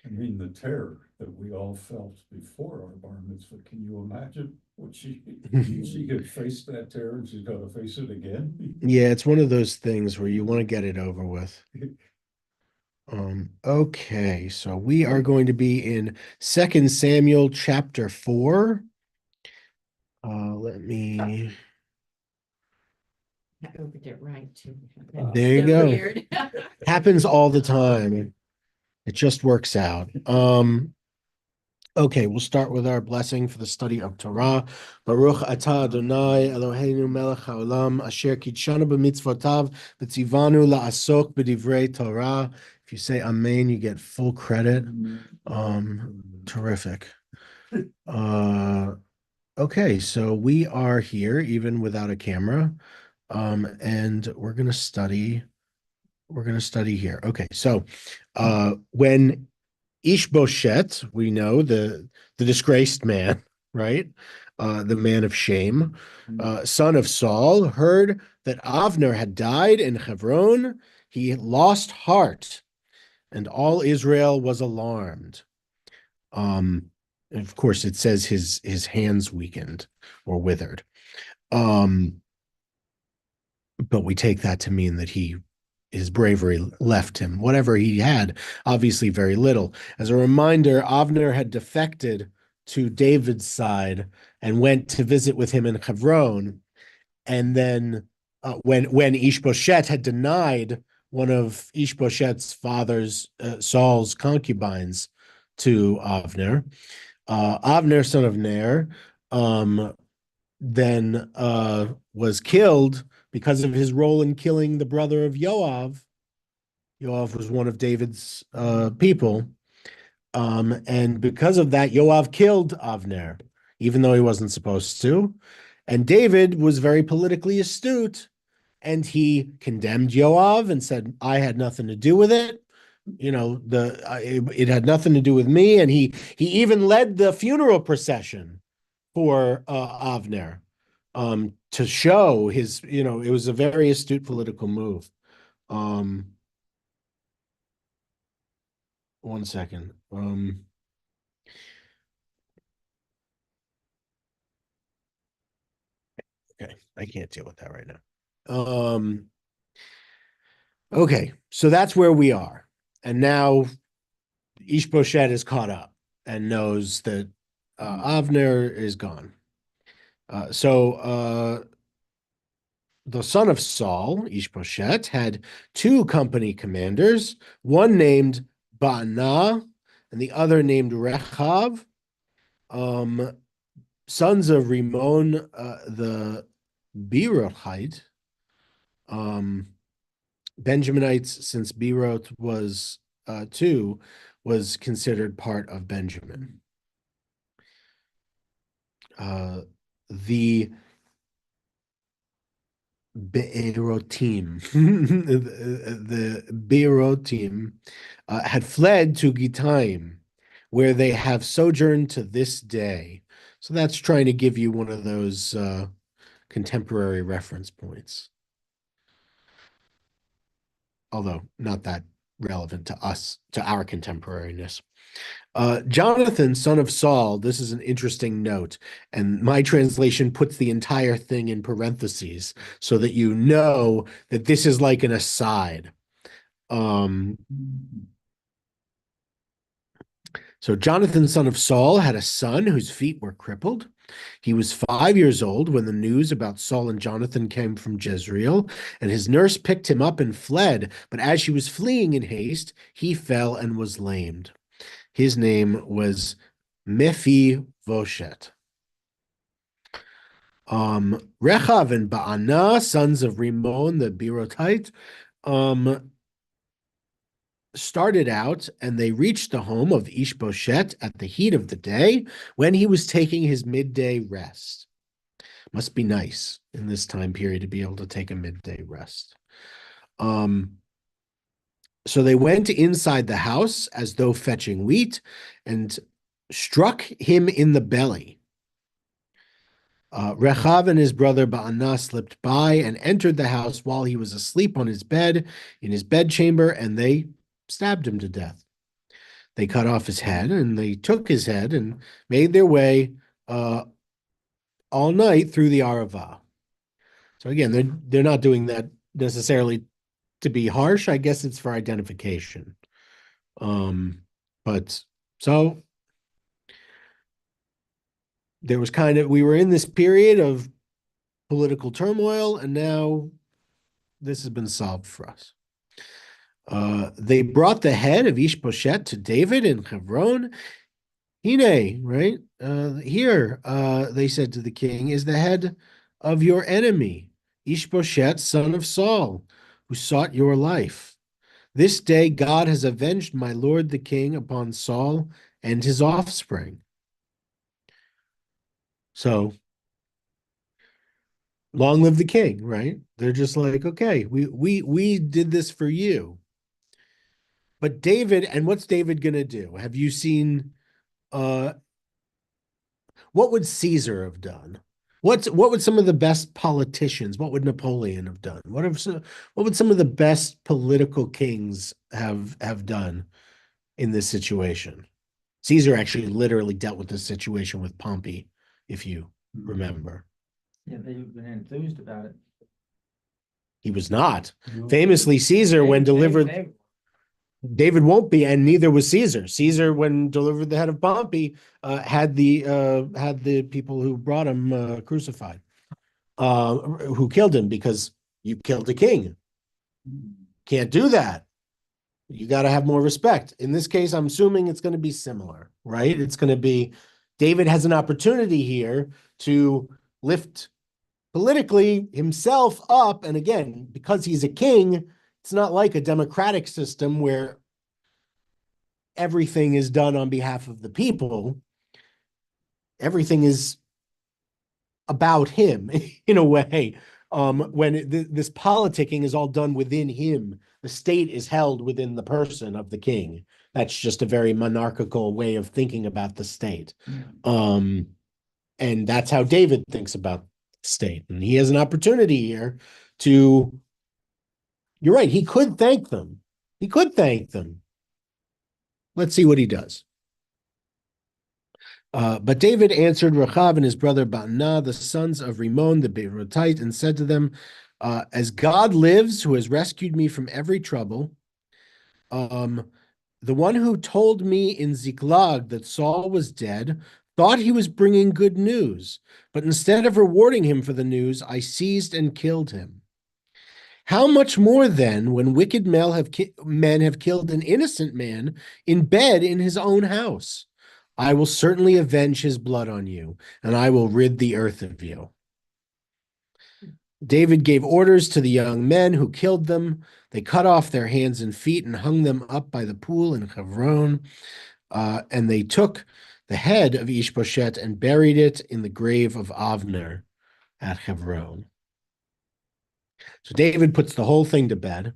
I mean, the terror that we all felt before our bar mitzvah. Can you imagine what she could face that terror and she's got to face it again? Yeah, it's one of those things where you want to get it over with. Okay, so we are going to be in Second Samuel chapter 4. Let me I opened it right too. There you So go. weird. Happens all the time. It just works out. Okay, we'll start with our blessing for the study of Torah. Baruch atah Adonai Eloheinu melech haolam asher kitshanu b'mitzvotav v'tzivanu la'asok b'divrei Torah. If you say amen, you get full credit. Terrific. Okay, so we are here even without a camera. And we're gonna study here. Okay, so when Ishbosheth, we know the disgraced man, right? The man of shame, son of Saul, heard that Avner had died in Hebron. He lost heart, and all Israel was alarmed. And of course, it says his hands weakened or withered. But we take that to mean that his bravery left him. Whatever he had, obviously very little. As a reminder, Avner had defected to David's side and went to visit with him in Hebron. And then when Ishbosheth had denied one of Ishbosheth's father's, Saul's concubines to Avner, Avner, son of Ner, then was killed because of his role in killing the brother of Yoav. Yoav was one of David's people. And because of that, Yoav killed Avner, even though he wasn't supposed to. And David was very politically astute, and he condemned Yoav and said, I had nothing to do with it. It had nothing to do with me. And he even led the funeral procession for Avner, to show his, it was a very astute political move. One second. Okay, I can't deal with that right now. Okay, so that's where we are. And now Ishbosheth is caught up and knows that Avner is gone. So the son of Saul, Ishbosheth, had two company commanders, one named Ba'anah and the other named Rechav, sons of Rimmon the Beerothite, Benjaminites, since Beeroth was two, was considered part of Benjamin. The Beerotim, the Beerotim had fled to Gitaim, where they have sojourned to this day. So that's trying to give you one of those contemporary reference points. Although not that relevant to us, to our contemporariness. Jonathan, son of Saul, this is an interesting note, and my translation puts the entire thing in parentheses so that you know that this is like an aside. So Jonathan, son of Saul, had a son whose feet were crippled. He was 5 years old when the news about Saul and Jonathan came from Jezreel, and his nurse picked him up and fled. But as she was fleeing in haste, he fell and was lamed. His name was Mephibosheth. Rechav and Ba'anah, sons of Rimmon the Beerothite, started out, and they reached the home of Ishbosheth at the heat of the day when he was taking his midday rest. Must be nice in this time period to be able to take a midday rest. So they went inside the house as though fetching wheat and struck him in the belly. Rechav and his brother Ba'anah slipped by and entered the house while he was asleep on his bed, in his bedchamber, and they stabbed him to death. They cut off his head, and they took his head and made their way all night through the Arava. So again, they're not doing that necessarily to be harsh. I guess it's for identification. But so there was we were in this period of political turmoil, and now this has been solved for us. They brought the head of Ishbosheth to David in Hebron. Hine, right? Here, they said to the king, is the head of your enemy, Ishbosheth, son of Saul, who sought your life. This day God has avenged my lord the king upon Saul and his offspring. So, long live the king, right? They're just like, okay, we did this for you. But David, and what's David gonna do? Have you seen what would Caesar have done? What would some of the best politicians, what would Napoleon have done? What would some of the best political kings have done in this situation? Caesar actually literally dealt with this situation with Pompey, if you remember. Yeah, they've been enthused about it. He was not. Famously, Caesar, when delivered, David won't be, and neither was Caesar. Caesar, when delivered the head of Pompey, had the people who brought him crucified, who killed him because you killed a king. Can't do that. You got to have more respect. In this case, I'm assuming it's going to be similar, right? It's going to be David has an opportunity here to lift politically himself up, and again, because he's a king. It's not like a democratic system where everything is done on behalf of the people. Everything is about him in a way. When this politicking is all done within him, the state is held within the person of the king. That's just a very monarchical way of thinking about the state. And that's how David thinks about the state. And he has an opportunity here to, you're right, he could thank them. He could thank them. Let's see what he does. But David answered Rechav and his brother Baanah, the sons of Rimmon the Beerotite, and said to them, as God lives, who has rescued me from every trouble, the one who told me in Ziklag that Saul was dead thought he was bringing good news, but instead of rewarding him for the news, I seized and killed him. How much more then when wicked men have killed an innocent man in bed in his own house? I will certainly avenge his blood on you, and I will rid the earth of you. David gave orders to the young men who killed them. They cut off their hands and feet and hung them up by the pool in Hebron. And they took the head of Ishbosheth and buried it in the grave of Avner at Hebron. So David puts the whole thing to bed.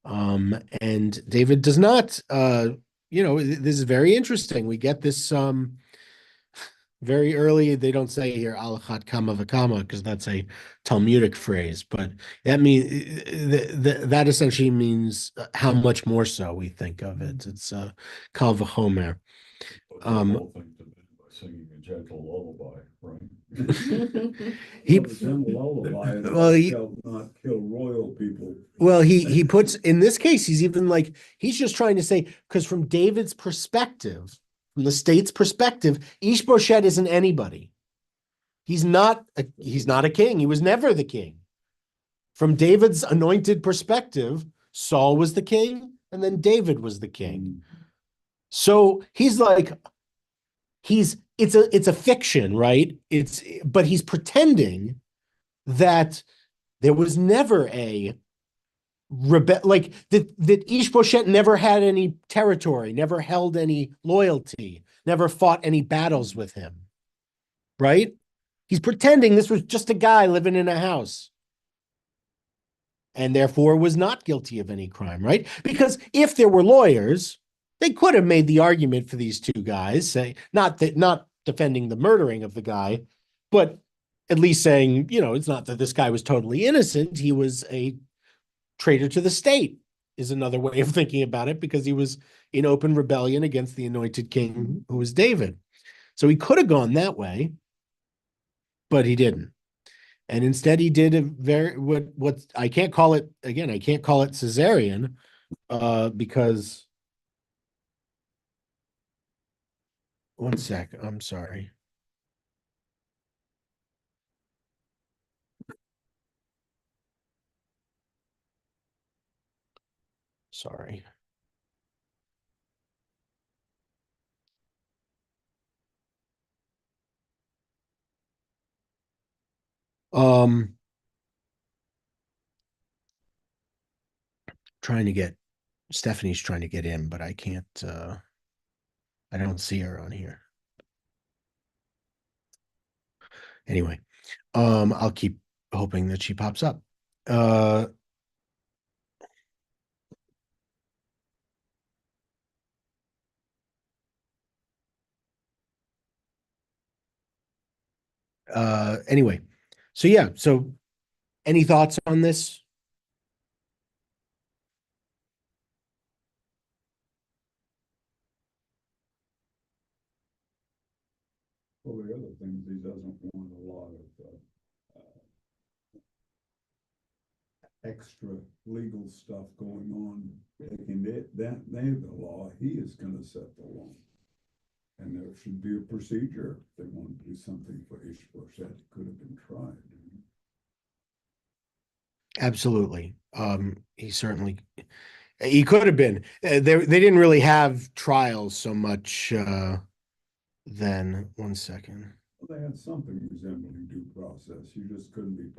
And David does not, this is very interesting. We get this very early. They don't say here alachat kama v'kama because that's a Talmudic phrase, but that means that essentially means how much more so we think of it. It's kal v'chomer. Singing a gentle lullaby, right? He shall not kill royal people. Well, he puts in this case, he's even like he's just trying to say, because from David's perspective, from the state's perspective, Ishbosheth isn't anybody. He's not a king. He was never the king. From David's anointed perspective, Saul was the king, and then David was the king. So he's like, it's a fiction, right? But he's pretending that there was never a like that Ishbosheth never had any territory, never held any loyalty, never fought any battles with him, right? He's pretending this was just a guy living in a house and therefore was not guilty of any crime, right? Because if there were lawyers, they could have made the argument for these two guys, say not defending the murdering of the guy, but at least saying, it's not that this guy was totally innocent. He was a traitor to the state. is another way of thinking about it, because he was in open rebellion against the anointed king who was David. So he could have gone that way, but he didn't. And instead he did a very, what I can't call it, again, I can't call it Caesarean, because one sec, I'm sorry. Sorry. Trying to get Stephanie's trying to get in, but I can't, I don't see her on here. Anyway, I'll keep hoping that she pops up. Anyway, so yeah, so any thoughts on this? Well, the other thing is he doesn't want a lot of extra legal stuff going on. Taking they the law, he is gonna set the law. And there should be a procedure. If they want to do something for Ishbosheth, it could have been tried. Absolutely. He could have been. They didn't really have trials so much then. One second. Well, they had something resembling due process. You just couldn't be